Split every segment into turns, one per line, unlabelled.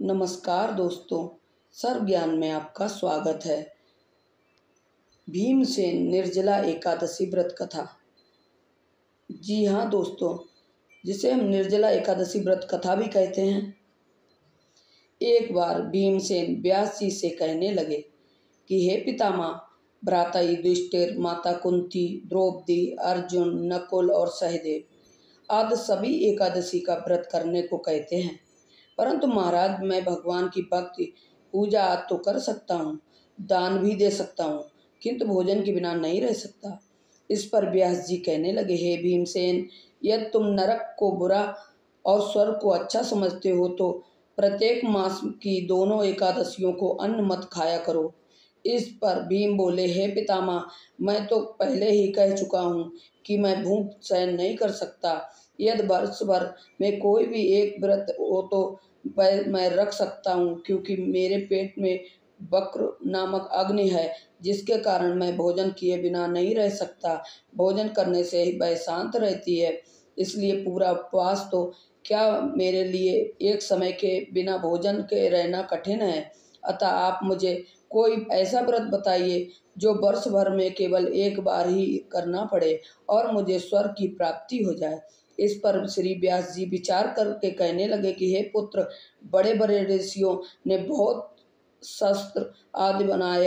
नमस्कार दोस्तों, सर्व ज्ञान में आपका स्वागत है। भीमसेन निर्जला एकादशी व्रत कथा। जी हाँ दोस्तों, जिसे हम निर्जला एकादशी व्रत कथा भी कहते हैं। एक बार भीमसेन व्यास जी से कहने लगे कि हे पितामह, भ्राता युधिष्ठिर, माता कुंती, द्रौपदी, अर्जुन, नकुल और सहदेव आदि सभी एकादशी का व्रत करने को कहते हैं, परंतु महाराज मैं भगवान की भक्ति पूजा तो कर सकता हूँ, दान भी दे सकता हूँ, किंतु भोजन के बिना नहीं रह सकता। इस पर व्यास जी कहने लगे, हे भीमसेन, यदि तुम नरक को बुरा और स्वर्ग को अच्छा समझते हो तो प्रत्येक मास की दोनों एकादशियों को अन्न मत खाया करो। इस पर भीम बोले, हे पितामह, मैं तो पहले ही कह चुका हूँ कि मैं भूख सहन नहीं कर सकता। यदि वर्ष भर में कोई भी एक व्रत हो तो मैं रख सकता हूँ, क्योंकि मेरे पेट में वक्र नामक अग्नि है, जिसके कारण मैं भोजन किए बिना नहीं रह सकता। भोजन करने से ही वह शांत रहती है, इसलिए पूरा उपवास तो क्या मेरे लिए एक समय के बिना भोजन के रहना कठिन है। अतः आप मुझे कोई ऐसा व्रत बताइए जो वर्ष भर में केवल एक बार ही करना पड़े और मुझे स्वर्ग की प्राप्ति हो जाए। इस पर श्री व्यास जी विचार करके कहने लगे कि हे पुत्र, बड़े बड़े ऋषियों ने बहुत शास्त्र आदि बनाए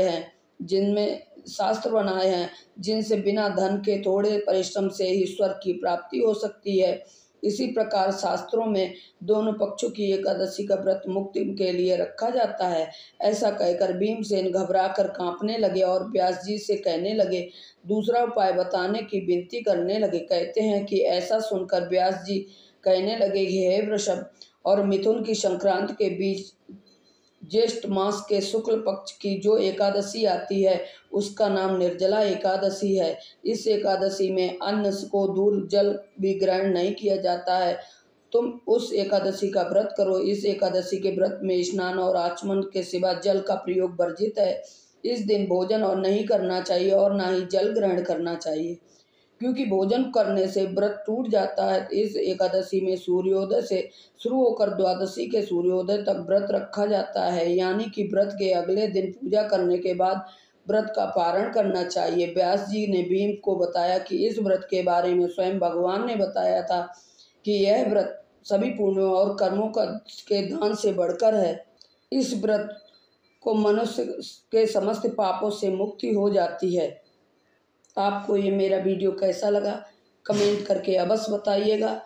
हैं, जिनसे बिना धन के थोड़े परिश्रम से ही स्वर्ग की प्राप्ति हो सकती है। इसी प्रकार शास्त्रों में दोनों पक्षों की एकादशी का व्रत मुक्ति के लिए रखा जाता है। ऐसा कहकर भीमसेन घबराकर कांपने लगे और व्यास जी से कहने लगे, दूसरा उपाय बताने की विनती करने लगे। कहते हैं कि ऐसा सुनकर व्यास जी कहने लगे कि हे वृषभ और मिथुन की संक्रांति के बीच ज्येष्ठ मास के शुक्ल पक्ष की जो एकादशी आती है उसका नाम निर्जला एकादशी है। इस एकादशी में अन्न को दूर जल भी ग्रहण नहीं किया जाता है। तुम उस एकादशी का व्रत करो। इस एकादशी के व्रत में स्नान और आचमन के सिवा जल का प्रयोग वर्जित है। इस दिन भोजन और नहीं करना चाहिए और ना ही जल ग्रहण करना चाहिए, क्योंकि भोजन करने से व्रत टूट जाता है। इस एकादशी में सूर्योदय से शुरू होकर द्वादशी के सूर्योदय तक व्रत रखा जाता है, यानी कि व्रत के अगले दिन पूजा करने के बाद व्रत का पारण करना चाहिए। व्यास जी ने भीम को बताया कि इस व्रत के बारे में स्वयं भगवान ने बताया था कि यह व्रत सभी पुण्यों और कर्मों के दान से बढ़कर है। इस व्रत को मनुष्य के समस्त पापों से मुक्ति हो जाती है। आपको ये मेरा वीडियो कैसा लगा कमेंट करके अवश्य बताइएगा।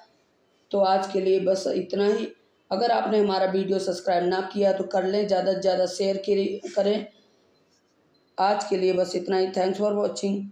तो आज के लिए बस इतना ही। अगर आपने हमारा वीडियो सब्सक्राइब ना किया तो कर लें, ज़्यादा से ज़्यादा शेयर करें। आज के लिए बस इतना ही। Thanks for watching.